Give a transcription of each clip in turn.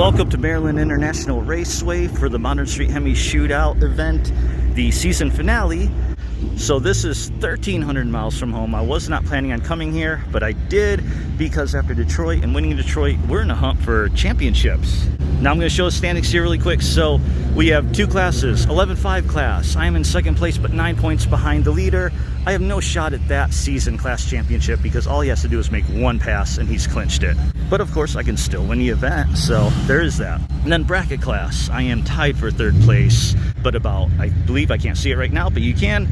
Welcome to Maryland International Raceway for the Modern Street HEMI Shootout event, the season finale. So this is 1,300 miles from home. I was not planning on coming here, but I did because after Detroit and winning in Detroit, we're in a hunt for championships. Now I'm going to show the standings here really quick. So we have two classes, 11.5 class. I am in second place, but 9 points behind the leader. I have no shot at that season class championship because all he has to do is make one pass and he's clinched it. But of course I can still win the event, so there is that. And then bracket class, I am tied for third place, but about, I believe, I can't see it right now, but you can,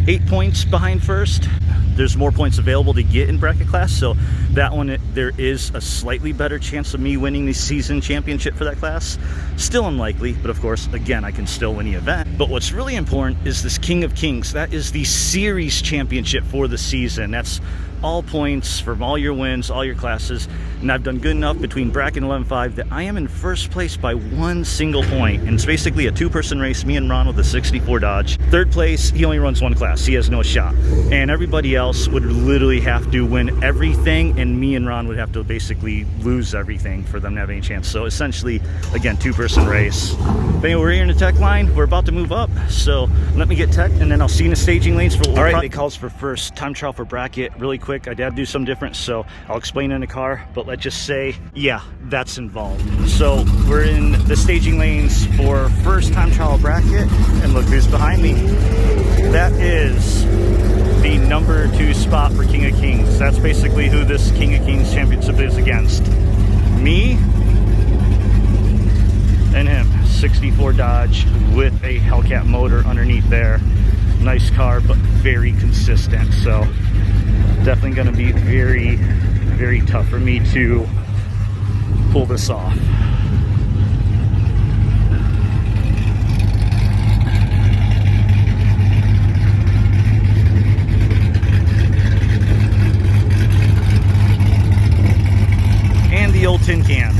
8 points behind first. There's more points available to get in bracket class, so that one, there is a slightly better chance of me winning the season championship for that class. Still unlikely, but of course, again, I can still win the event. But what's really important is this King of Kings. That is the series championship for the season. That's all points from all your wins, all your classes, and I've done good enough between bracket and 11.5 that I am in first place by one single point, and it's basically a two-person race, me and Ron with a 64 Dodge. Third place, he only runs one class, he has no shot, and everybody else would literally have to win everything, and me and Ron would have to basically lose everything for them to have any chance. So essentially, again, two-person race. But anyway, we're here in the tech line, we're about to move up, so let me get tech, and then I'll see you in the staging lanes for. All right, it calls for first time trial for bracket really quick. I did do some different, so I'll explain in the car, but let's just say, yeah, that's involved. So we're in the staging lanes for first time trial bracket, and look who's behind me. That is the number 2 spot for King of Kings. That's basically who this King of Kings championship is against. Me and him. 64 Dodge with a Hellcat motor underneath there. Nice car, but very consistent, so definitely going to be very, very tough for me to pull this off. And the old tin can.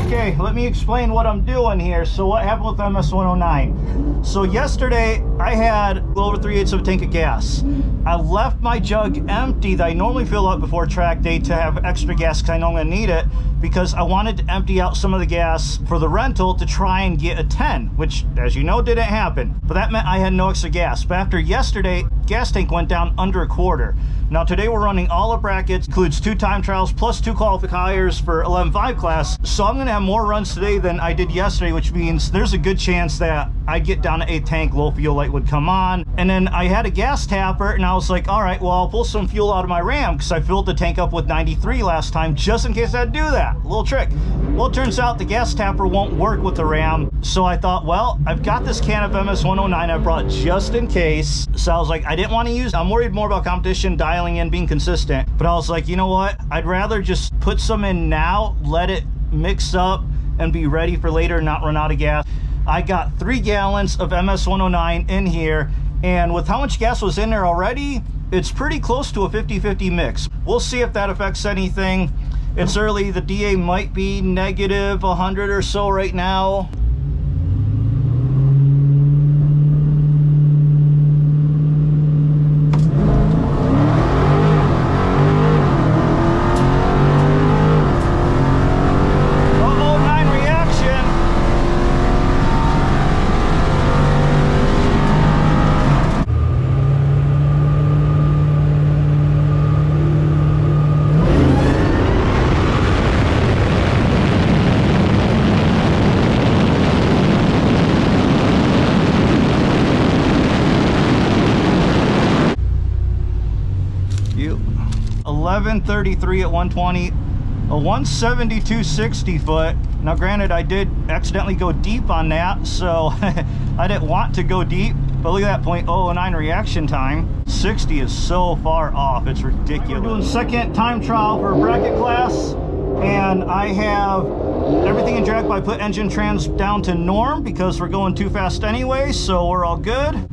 Okay, let me explain what I'm doing here. So what happened with MS-109? So yesterday I had a little over 3/8 of a tank of gas. I left my jug empty that I normally fill up before track day to have extra gas because I know I'm going to need it, because I wanted to empty out some of the gas for the rental to try and get a 10, which, as you know, didn't happen. But that meant I had no extra gas. But after yesterday, gas tank went down under a quarter. Now today we're running all the brackets, includes 2 time trials plus 2 qualifiers for 11.5 class. So I'm going to have more runs today than I did yesterday, which means there's a good chance that I'd get down to a tank, low fuel light would come on. And then I had a gas tapper, and I was like, all right, well, I'll pull some fuel out of my Ram because I filled the tank up with 93 last time, just in case I'd do that. A little trick. Well, it turns out the gas tapper won't work with the Ram. So I thought, well, I've got this can of MS-109 I brought just in case. So I was like, I didn't want to use, I'm worried more about competition, dialing in, being consistent. But I was like, you know what? I'd rather just put some in now, let it mix up, and be ready for later and not run out of gas. I got 3 gallons of MS-109 in here, and with how much gas was in there already, it's pretty close to a 50-50 mix. We'll see if that affects anything. It's early, the DA might be negative 100 or so right now. You 1133 at 120, a 172/60 foot. Now granted, I did accidentally go deep on that, so I didn't want to go deep, but look at that 0.009 reaction time. 60 is so far off, it's ridiculous. We're doing second time trial for bracket class, and I have everything in drag, but I put engine trans down to norm because we're going too fast anyway, so we're all good.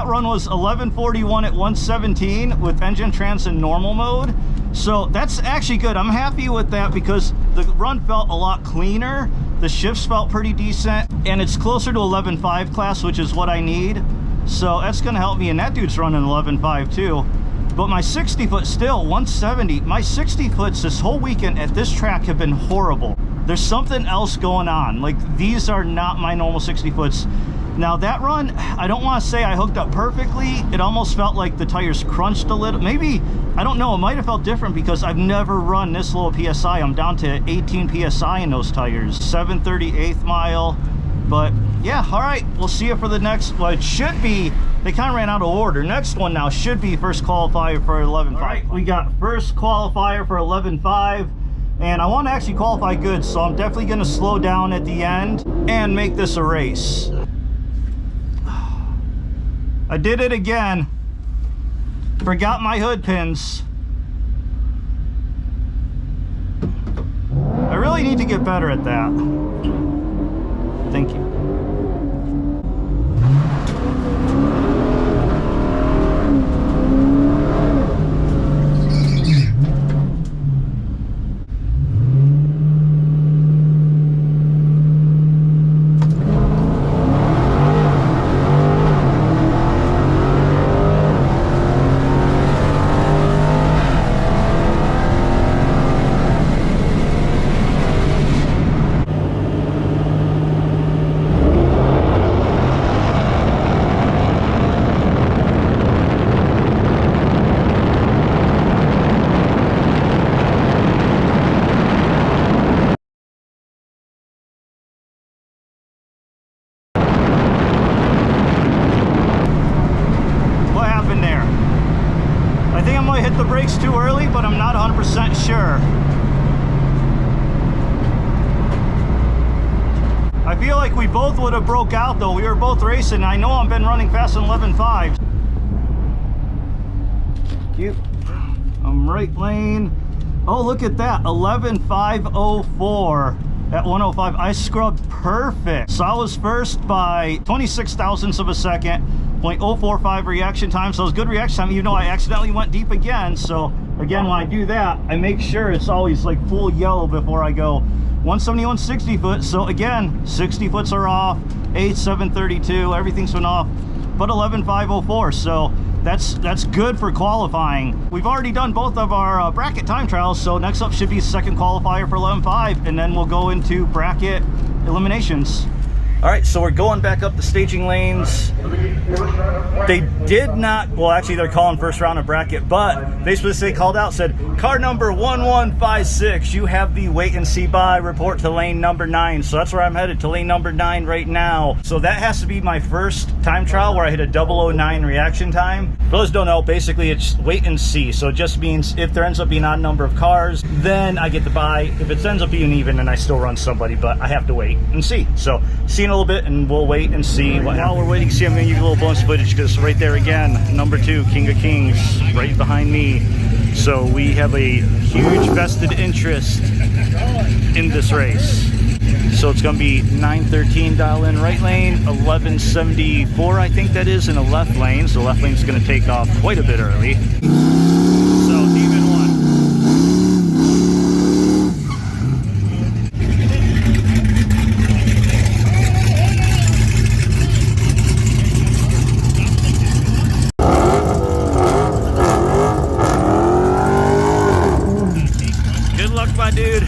that run was 11:41 at 117 with engine trans in normal mode. So that's actually good. I'm happy with that because the run felt a lot cleaner. The shifts felt pretty decent, and it's closer to 11.5 class, which is what I need. So that's gonna help me, and that dude's running 11.5 too. But my 60 foot still 170. My 60 foots this whole weekend at this track have been horrible. There's something else going on. Like, these are not my normal 60 foots. Now that run, I don't want to say I hooked up perfectly. It almost felt like the tires crunched a little. Maybe, I don't know, it might have felt different because I've never run this low PSI. I'm down to 18 PSI in those tires. 7/38 mile. But yeah, all right, we'll see you for the next, well, it should be, they kind of ran out of order. Next one now should be first qualifier for 11.5. All right, we got first qualifier for 11.5. And I want to actually qualify good, so I'm definitely going to slow down at the end and make this a race. I did it again. Forgot my hood pins. I really need to get better at that. Thank you. The brakes too early, but I'm not 100% sure. I feel like we both would have broke out though. We were both racing. I know I've been running fast in 11.5. Cute. I'm right lane. Oh, look at that. 11.504 at 105. I scrubbed perfect. So I was first by 26 thousandths of a second. 0.045 reaction time, so it was good reaction time, even though I accidentally went deep again. So again, when I do that, I make sure it's always like full yellow before I go. 171 60 foot, so again, 60 foots are off, 732, everything's been off, but 11.504, so that's good for qualifying. We've already done both of our bracket time trials, so next up should be second qualifier for 11.5, and then we'll go into bracket eliminations. All right, so we're going back up the staging lanes. They did not, well, actually they're calling first round of bracket, but they specifically called out, said, car number 1156, you have the wait and see by, report to lane number 9. So that's where I'm headed, to lane number 9 right now. So that has to be my first time trial where I hit a 009 reaction time. For those who don't know, basically it's wait and see. So it just means if there ends up being an odd number of cars, then I get the buy. If it ends up being even, then I still run somebody, but I have to wait and see. So see in a little bit, and we'll wait and see what happens. While we're waiting, see, I'm going to give you a little bonus footage because right there again, number 2, King of Kings, right behind me. So we have a huge vested interest in this race. So it's going to be 913 dial in right lane, 1174 I think that is in the left lane. So the left lane is going to take off quite a bit early. So even one. Good luck, my dude.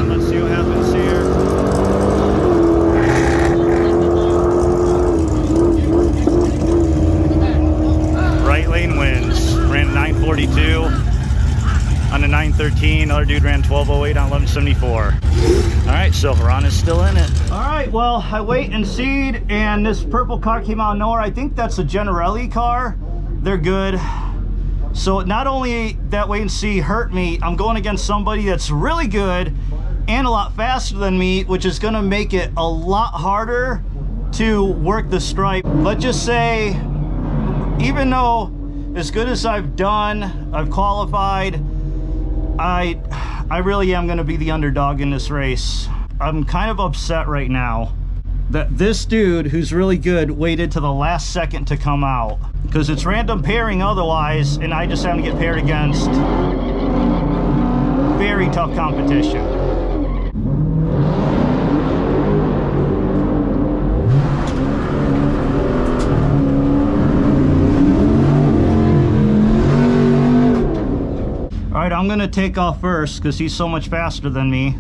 Let's see what happens here. Right lane wins. Ran 942 on the 913. Other dude ran 1208 on 1174. All right, so Ron is still in it. All right, well, I wait and seed, and this purple car came out of nowhere. I think that's a Generelli car. They're good. So not only that wait and see hurt me, I'm going against somebody that's really good and a lot faster than me, which is gonna make it a lot harder to work the stripe. Let's just say, even though as good as I've done, I've qualified, I I really am going to be the underdog in this race. I'm kind of upset right now that this dude who's really good waited to the last second to come out, because it's random pairing otherwise, and I just have to get paired against very tough competition. All right, I'm gonna take off first because he's so much faster than me.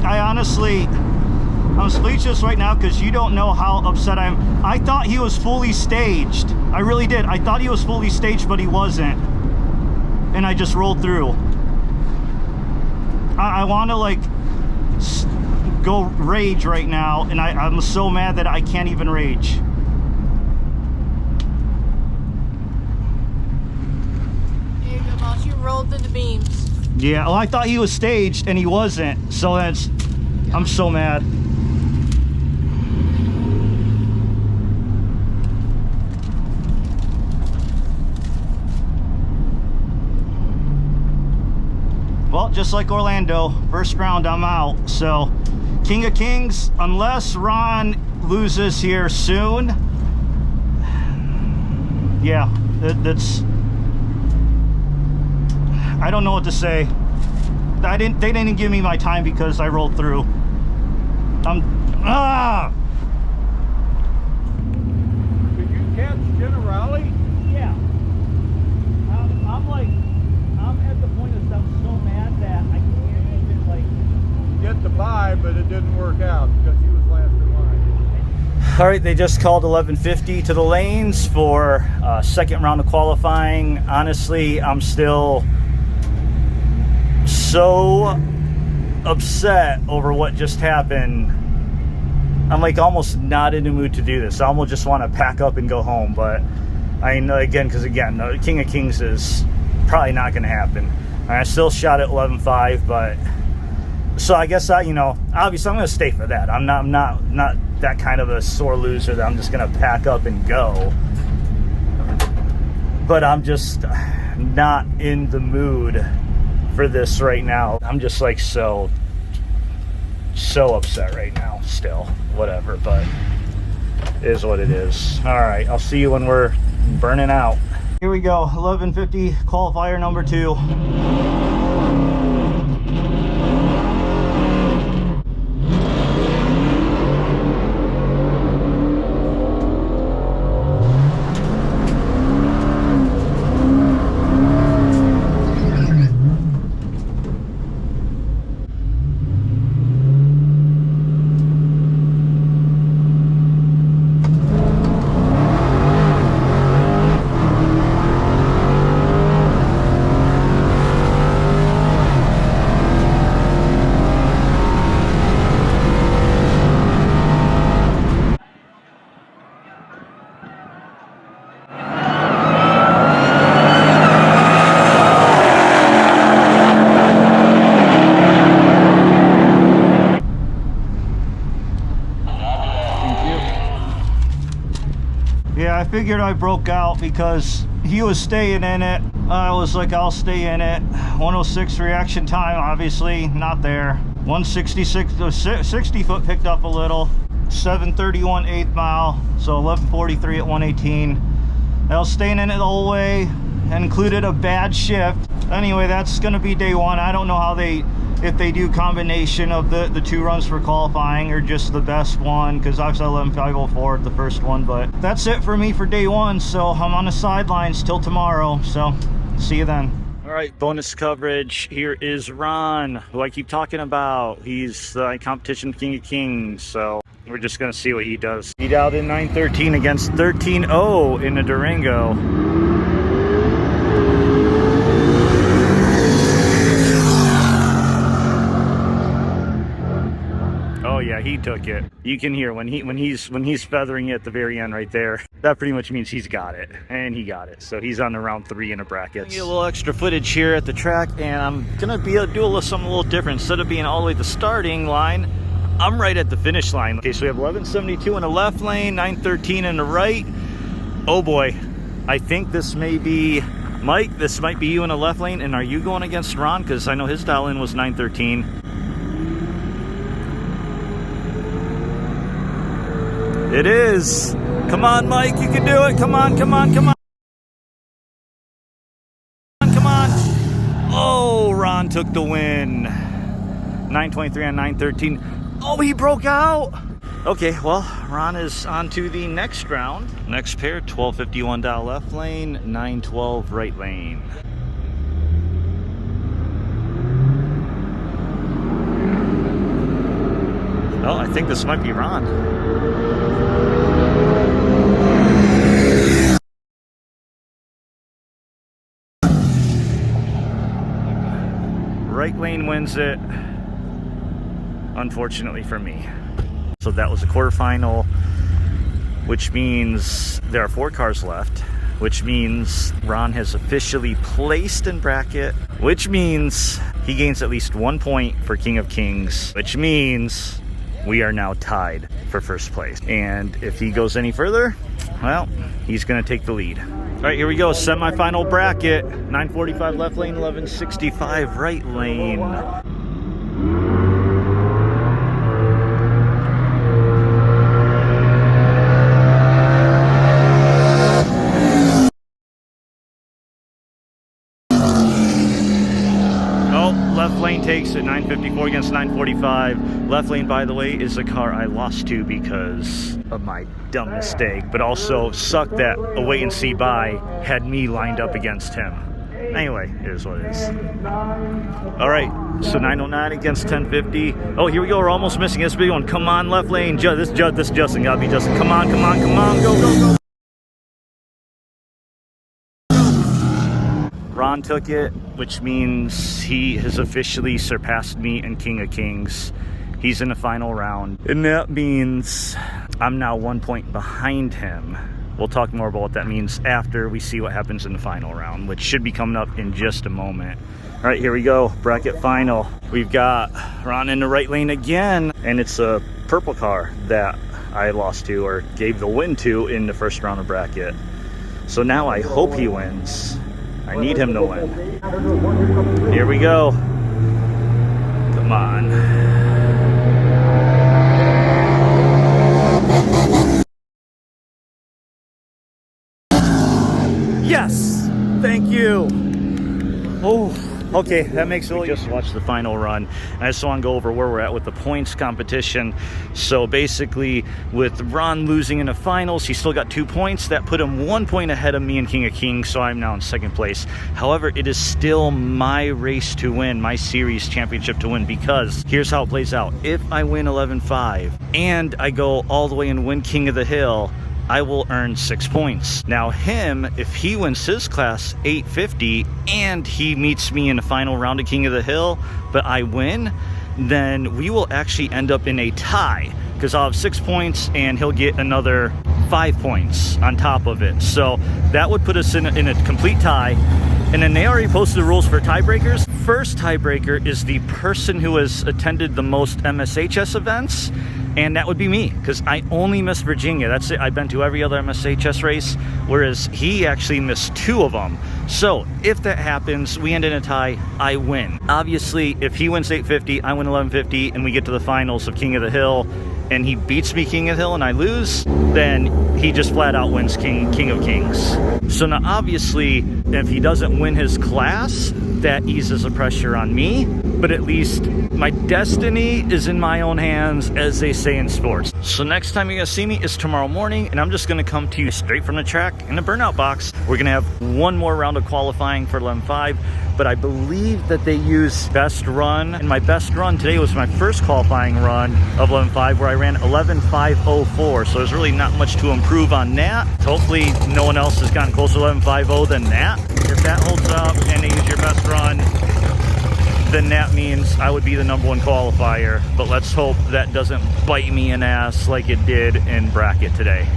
Honestly, I'm speechless right now because you don't know how upset I am. I thought he was fully staged. I really did. I thought he was fully staged, but he wasn't. And I just rolled through. I want to like go rage right now, and I'm so mad that I can't even rage. There you go, boss. You rolled through the beams. Yeah, well, I thought he was staged and he wasn't. So that's, I'm so mad. Well, just like Orlando, first round I'm out. So King of Kings, unless Ron loses here soon, yeah, that's, I don't know what to say. They didn't give me my time because I rolled through. Did you catch Generali? Yeah. I'm at the point of I'm so mad that I can't even like Get the bye, but it didn't work out because he was last in line. All right, they just called 11:50 to the lanes for second round of qualifying. Honestly, I'm still so upset over what just happened. I'm like almost not in the mood to do this. I almost just want to pack up and go home, but I know again, because again, the King of Kings is probably not going to happen. I still shot at 11.5, but so I guess you know, obviously I'm going to stay for that. I'm not that kind of a sore loser that I'm just going to pack up and go. But I'm just not in the mood for this right now. I'm just like so upset right now still. Whatever, but it is what it is. All right, I'll see you when we're burning out. Here we go, 11:50 qualifier number 2. Yeah, I figured I broke out because he was staying in it. I was like, I'll stay in it. 106 reaction time, obviously not there. 166, 60 foot picked up a little. 731 8th mile, so 1143 at 118. I was staying in it the whole way, and included a bad shift. Anyway, that's gonna be day one. I don't know how if they do combination of the two runs for qualifying or just the best one, because obviously 11.504 the first one. But that's it for me for day one, so I'm on the sidelines till tomorrow, so see you then. All right, bonus coverage. Here is Ron, who I keep talking about. He's the competition king of kings, so we're just gonna see what he does. Beat out in 9:13 against 13:0 in the Durango. Oh yeah, he took it. You can hear when he's feathering it at the very end right there. That pretty much means he's got it, and he got it. So he's on the round 3 in the brackets. Get a little extra footage here at the track, and I'm gonna be able to do something a little different. Instead of being all the way at the starting line, I'm right at the finish line. Okay, so we have 1172 in the left lane, 913 in the right. Oh boy, I think this may be Mike. This might be you in the left lane, and are you going against Ron? Because I know his dial in was 913. It is. Come on, Mike, you can do it. Come on, come on, come on. Come on. Oh, Ron took the win. 923 on 913. Oh, he broke out. Okay, well, Ron is on to the next round. Next pair, 1251 dial left lane, 912 right lane. Oh, I think this might be Ron. Right lane wins it, unfortunately for me. So that was a quarterfinal, which means there are 4 cars left, which means Ron has officially placed in bracket, which means he gains at least 1 point for King of Kings, which means we are now tied for first place. And if he goes any further, well, he's gonna take the lead. All right, here we go, semi-final bracket. 945 left lane, 1165 right lane. Left lane takes it, 954 against 945. Left lane, by the way, is a car I lost to because of my dumb mistake, but also sucked that a wait and see buy had me lined up against him. Anyway, it is what it is. All right, so 909 against 1050. Oh, here we go. We're almost missing this big one. Come on, left lane. This Justin gotta be Justin. Come on, come on, come on. Go, go, go. Ron took it, which means he has officially surpassed me in King of Kings. He's in the final round, and that means I'm now 1 point behind him. We'll talk more about what that means after we see what happens in the final round, which should be coming up in just a moment. All right, here we go, bracket final. We've got Ron in the right lane again, and it's a purple car that I lost to, or gave the win to, in the first round of bracket. So now I hope he wins. I need him to win. Here we go. Come on. Yes! Thank you. Oh, okay, that makes it. We just watched the final run. I just want to go over where we're at with the points competition. So basically, with Ron losing in the finals, he still got 2 points. That put him 1 point ahead of me in King of Kings, so I'm now in second place. However, it is still my race to win, my series championship to win, because here's how it plays out. If I win 11-5 and I go all the way and win King of the Hill, I will earn 6 points. Now him, if he wins his class 850 and he meets me in the final round of King of the Hill, but I win, then we will actually end up in a tie, because I'll have 6 points and he'll get another 5 points on top of it. So that would put us in a complete tie. And then they already posted the rules for tiebreakers. First tiebreaker is the person who has attended the most MSHS events, and that would be me, because I only missed Virginia. That's it. I've been to every other MSHS race, whereas he actually missed 2 of them. So if that happens, we end in a tie, I win. Obviously, if he wins 850, I win 1150, and we get to the finals of King of the Hill, and he beats me King of the Hill and I lose, then he just flat out wins King of Kings. So now obviously, if he doesn't win his class, that eases the pressure on me, but at least my destiny is in my own hands, as they say in sports. So next time you're gonna see me is tomorrow morning, and I'm just gonna come to you straight from the track in the burnout box. We're gonna have one more round of qualifying for 11.5, but I believe that they use best run, and my best run today was my first qualifying run of 11.5, where I ran 11.504, so there's really not much to improve on that. Hopefully no one else has gotten closer to 11.50 than that. If that holds up and they use your best run, then that means I would be the #1 qualifier, but let's hope that doesn't bite me in the ass like it did in bracket today.